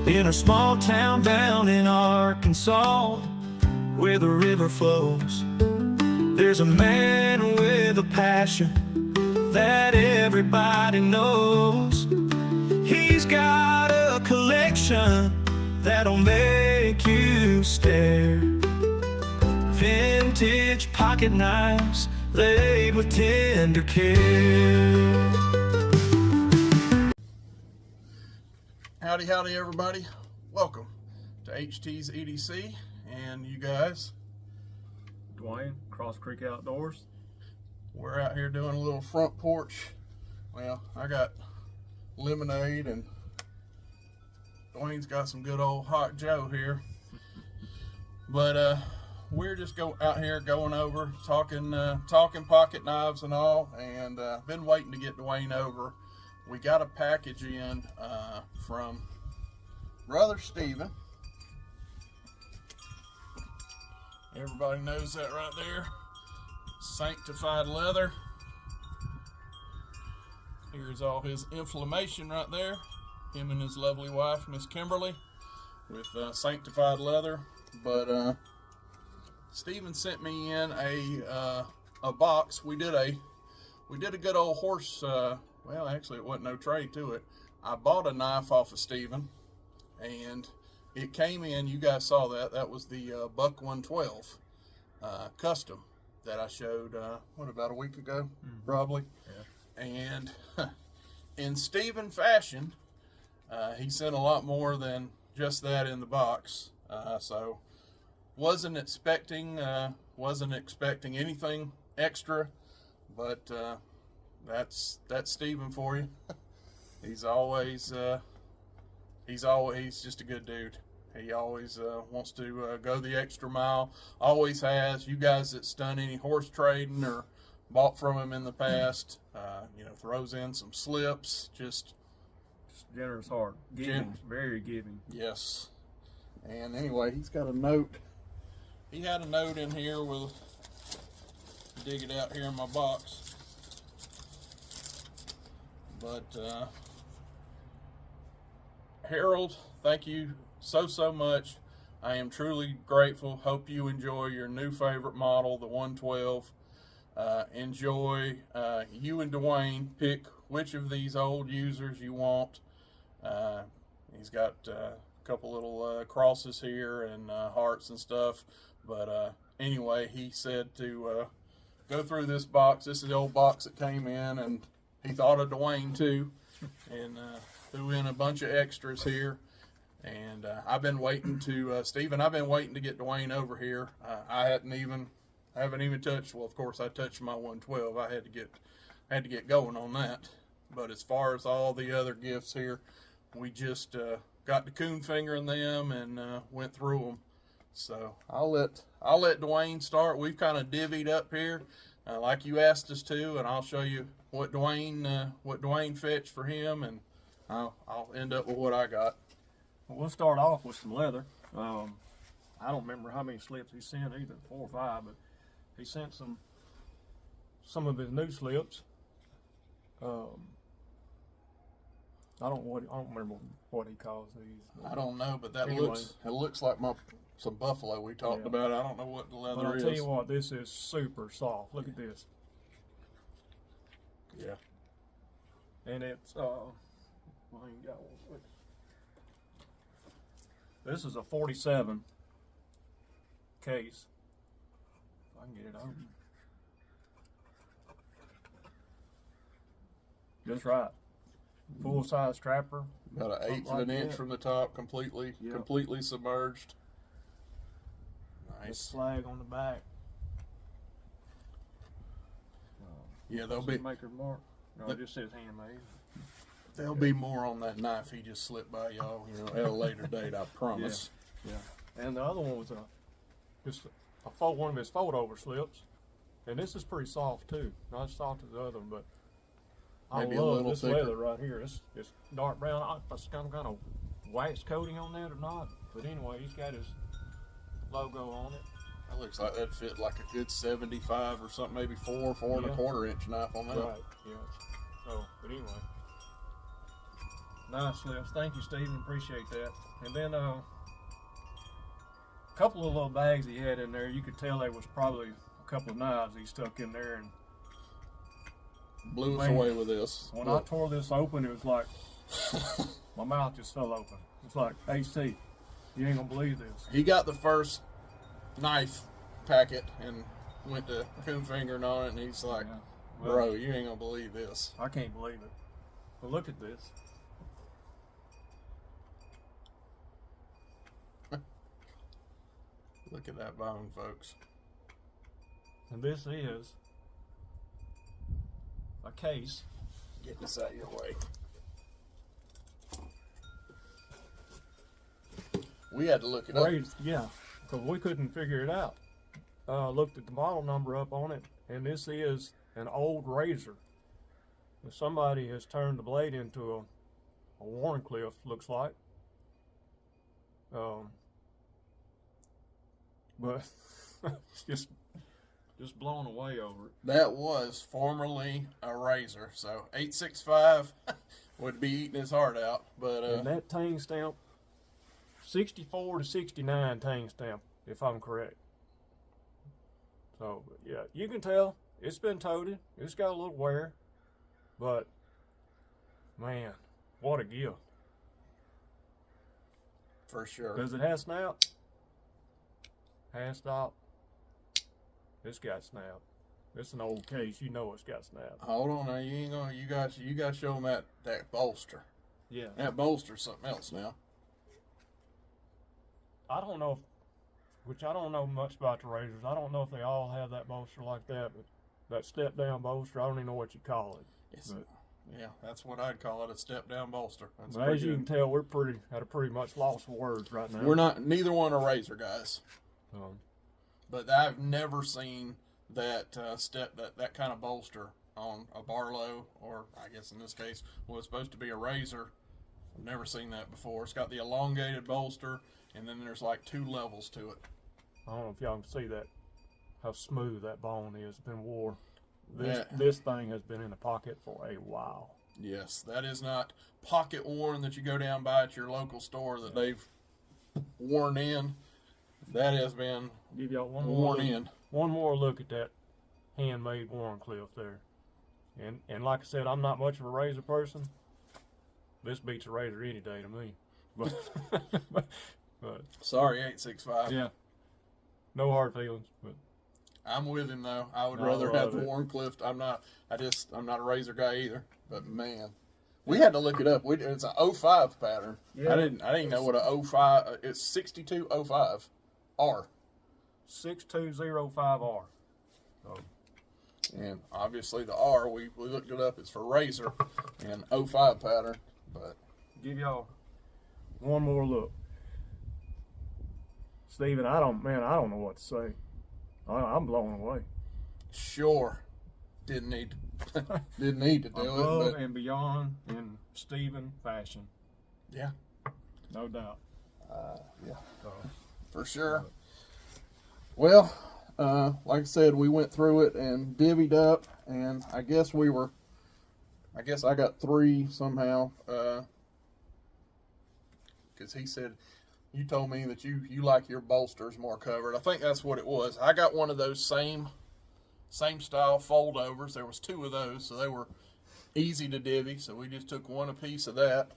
in a small town down in Arkansas, where the river flows. There's a man with a passion that everybody knows. He's got a collection that'll make you stare. Vintage pocket knives laid with tender care. Howdy, howdy everybody. Welcome to HT's EDC, and you guys. Dewaine, Crosscreekoutdoors. We're out here doing a little front porch. Well, I got lemonade and Dwayne's got some good old hot Joe here. But we're just out here going over, talking pocket knives and all, and been waiting to get Dwayne over. We got a package in from Brother Steven. Everybody knows that right there. Sanctified leather. Here's all his inflammation right there. Him and his lovely wife, Miss Kimberly, with sanctified leather. But Steven sent me in a box. We did a good old horse. Well, actually, it wasn't no trade to it. I bought a knife off of Steven, and it came in. You guys saw that. That was the Buck 112 custom that I showed, about a week ago, probably. Yeah. And in Steven fashion, he sent a lot more than just that in the box. So wasn't expecting anything extra, but that's Steven for you. He's just a good dude. He always wants to go the extra mile. Always has. You guys that's done any horse trading or bought from him in the past, throws in some slips. Just generous heart. Giving, very giving. Yes. And anyway, he's got a note. He had a note in here. We'll dig it out here in my box. But Harold, thank you so much. I am truly grateful. Hope you enjoy your new favorite model, the 112. Enjoy. You and Dewaine pick which of these old users you want. He's got a couple little crosses here and hearts and stuff. But anyway, he said to go through this box. This is the old box that came in, and he thought of Dewaine too, and threw in a bunch of extras here. And I've been waiting to Steven. I've been waiting to get Dewaine over here. I haven't even touched. Well, of course, I touched my 112. I had to get going on that. But as far as all the other gifts here, we just got the coon finger in them and went through them. So I'll let Dewaine start. We've kind of divvied up here, like you asked us to, and I'll show you what Dewaine fetched for him, and I'll end up with what I got. Well, we'll start off with some leather. I don't remember how many slips he sent either, 4 or 5, but he sent some of his new slips. I don't remember what he calls these. I don't know, but that anyway, looks like some buffalo we talked about. I don't know what the leather is. But I'll tell you what, this is super soft. Look at this. Yeah. And it's I ain't got one. This is a 47 case. If I can get it open. Just right. Full size trapper. About an 1/8 of an inch from the top, completely submerged. Nice. This flag on the back. Yeah, there'll be maker mark. No, it just says handmade. There'll be more on that knife he just slipped by y'all, at a later date, I promise. Yeah. And the other one was just one of his fold-over slips, and this is pretty soft too. Not as soft as the other one, but Maybe I love this thicker. leather right here. It's dark brown. I don't know if it's got kind of wax coating on that or not, but anyway, he's got his logo on it. That looks like that'd fit like a good 75 or something, maybe 4 and a quarter inch knife on that. Right, yeah. So, but anyway. Nice slips. Thank you, Stephen. Appreciate that. And then a couple of little bags he had in there. You could tell there was probably a couple of knives he stuck in there. And Blew us away with this. When I tore this open, it was like my mouth just fell open. It's like, HT, you ain't gonna believe this. He got the first knife packet and went to coon fingering on it, and he's like, Yeah. Well, bro, you ain't gonna believe this. I can't believe it. But look at this. Look at that bone, folks. And this is a case. Get this out of your way. We had to look it up. Raised, yeah, because we couldn't figure it out. Looked at the model number up on it, and this is an old razor. And somebody has turned the blade into a Warncliffe, looks like. But it's just blown away over it. That was formerly a razor, so 865 would be eating his heart out. But And that tang stamp, 64 to 69 tang stamp, if I'm correct. So yeah, you can tell it's been toted. It's got a little wear, but man, what a gift! for sure. Does it have snap? Hand stop. It's got snap. It's an old case. You know it's got snap. Hold on now, you ain't gonna. You got to show them that bolster. Yeah. That bolster's something else now. I don't know which I don't know much about the razors. I don't know if they all have that bolster like that, but that step down bolster, I don't even know what you call it. But, yeah, that's what I'd call it, a step down bolster. That's but as you can tell, we're at a pretty much loss for words right now. We're not, neither one are razor guys. Um, But I've never seen that that kind of bolster on a Barlow, or I guess in this case, was supposed to be a razor. I've never seen that before. It's got the elongated bolster, and then there's like 2 levels to it. I don't know if y'all can see that, how smooth that bone is. It's been wore. Yeah. This thing has been in the pocket for a while. Yes, that is not pocket worn that you go down by at your local store that they've worn in. That has been Give y'all one more look at that handmade Warncliffe there. And like I said, I'm not much of a razor person. This beats a razor any day to me. But Sorry, 865. yeah, no hard feelings. But I'm with him though. I would I rather have love the it. Warncliffe. I'm not a razor guy either. But man, we had to look it up. It's an 05 pattern. Yeah. I didn't know what a 05. It's 6205 R. 6205R. So, And obviously the R, we looked it up. It's for razor and 05 pattern. But give y'all one more look. Steven, I don't know what to say. I'm blown away. sure, didn't need to do Above it. But and beyond in Steven fashion. yeah, No doubt. yeah. So, For sure. Well, like I said, we went through it and divvied up, and I guess I got 3 somehow, because he said, you told me that you like your bolsters more covered. I think that's what it was. I got one of those same style foldovers. There was 2 of those, so they were easy to divvy, so we just took one a piece of that.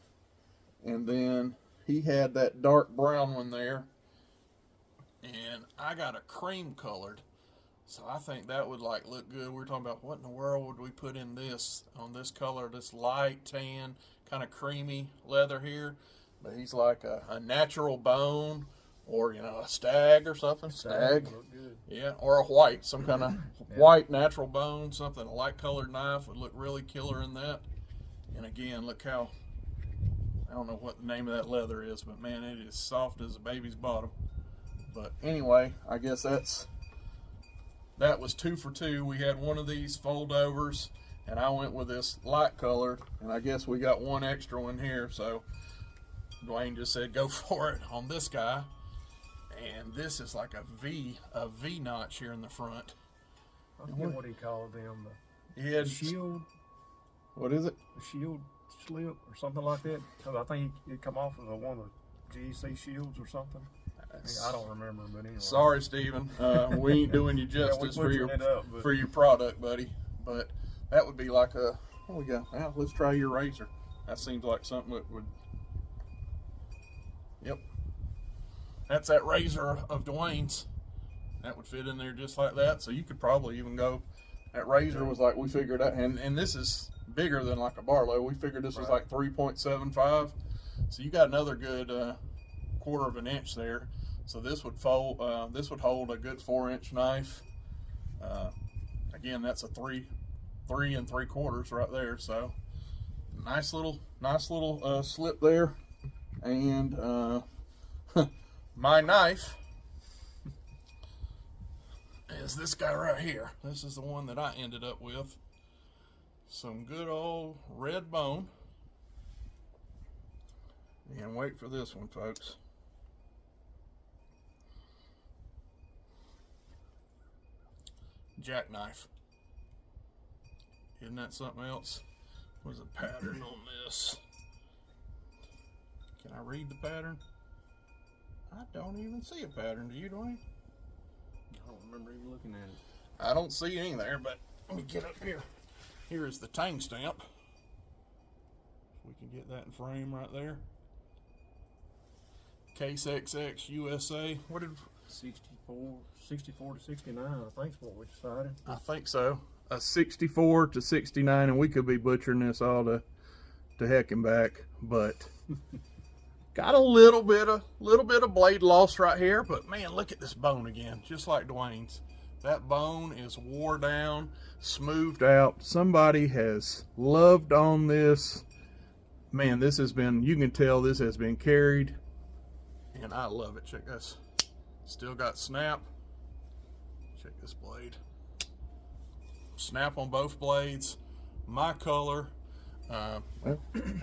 And then he had that dark brown one there, and I got a cream colored, so I think that would like look good. We were talking about what in the world would we put in this, on this color, this light tan, kind of creamy leather here. But he's like a natural bone, or a stag or something. Stag. look good. Yeah, or a white, some kind of white natural bone, something, a light colored knife would look really killer in that. And again, look how, I don't know what the name of that leather is, but man, it is soft as a baby's bottom. But anyway, I guess that was 2 for 2. We had one of these foldovers, and I went with this light colored, and I guess we got one extra one here, so Dewaine just said go for it on this guy. And this is like a V notch here in the front. I forget what he called them. He had The shield. What is it? The shield slip or something like that. 'Cause I think it come off of one of the GEC shields or something. I don't remember, but anyway. Sorry, Steven. We ain't doing you justice for your product, buddy. But that would be like a, what we got? Well, let's try your razor. That seems like something that would, yep. That's that razor of Dewayne's. That would fit in there just like that. So you could probably even go, that razor was like, we figured out, and this is bigger than like a Barlow. We figured this was like 3.75. So you got another good 1/4 of an inch there. So this would fold. This would hold a good 4-inch knife. Again, that's a 3 3/4 right there. So nice little slip there. And my knife is this guy right here. This is the one that I ended up with. Some good old red bone. And wait for this one, folks. Jackknife. Isn't that something else? What's the pattern on this? Can I read the pattern? I don't even see a pattern. Do you, Dwayne? I don't remember even looking at it. I don't see any there, but let me get up here. Here is the tang stamp. We can get that in frame right there. Case XX USA. What did 64 to 69, I think is what we decided. I think so. A 64 to 69, and we could be butchering this all to heck and back, but got a little bit of blade loss right here. But man, look at this bone again, just like Dwayne's. That bone is wore down, smoothed out. Somebody has loved on this. Man, this has been, you can tell this has been carried, and I love it. Check this. Still got snap. Check this blade. Snap on both blades. My color. Well,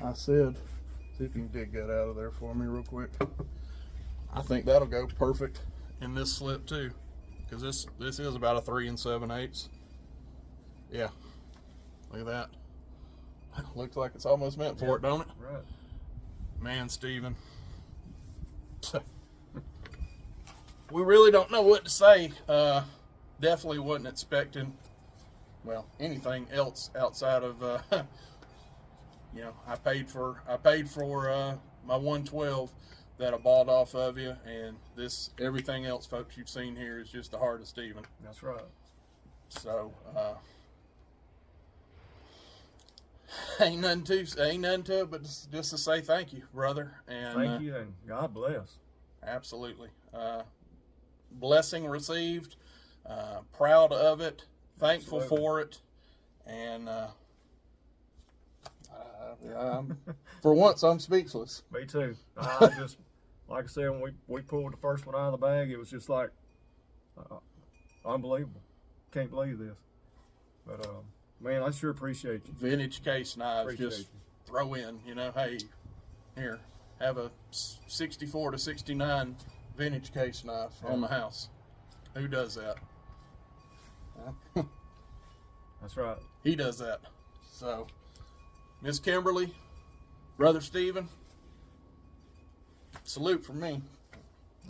I said, see if you can dig that out of there for me real quick. I think that'll go perfect in this slip too, because this is about a 3 7/8. Yeah, look at that. Looks like it's almost meant for it, don't it? Right. Man, Steven. We really don't know what to say. Definitely wasn't expecting, well, anything else outside of, you know, I paid for my 112 that I bought off of you, and this, everything else, folks, you've seen here is just the heart of Steven. That's right. So, ain't nothing to it but just to say thank you, brother. And thank you, and God bless. Absolutely. Blessing received. Proud of it. Thankful for it. And for once, I'm speechless. Me too. I just, like I said, when we pulled the first one out of the bag, it was just like unbelievable. Can't believe this. But man, I sure appreciate you. Vintage case knives, Appreciate just you. throw in, you know, hey, here, have a 64 to 69 vintage case knife on the house. Who does that? That's right. He does that. So, Miss Kimberly, Brother Steven, salute from me.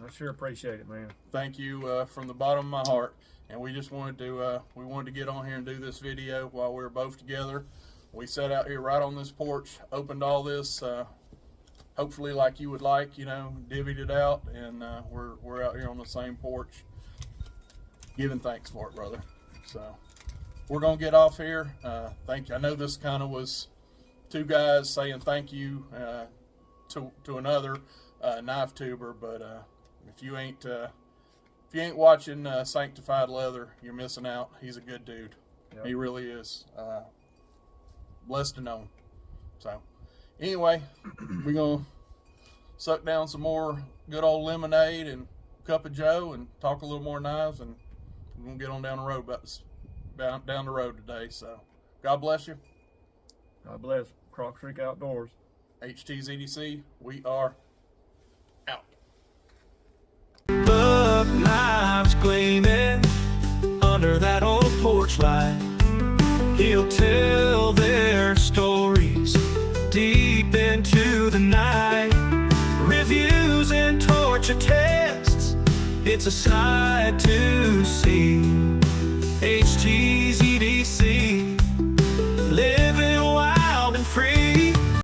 I sure appreciate it, man. Thank you from the bottom of my heart. And we just wanted to get on here and do this video while we were both together. We sat out here right on this porch, opened all this, hopefully like you would like, you know, divvied it out, and we're out here on the same porch, giving thanks for it, brother. So we're gonna get off here. Thank you. I know this kind of was two guys saying thank you to another knife tuber, but if you ain't watching Sanctified Leather, you're missing out. He's a good dude. Yep. He really is. Blessed to know him. So, anyway, we're going to suck down some more good old lemonade and cup of joe and talk a little more knives, and we're going to get on down the road, down the road today. So, God bless you. God bless. Crosscreekoutdoors. HTZDC, we are out. Buck knives gleaming under that old porch light. He'll tell their stories bunch of tests. It's a sight to see.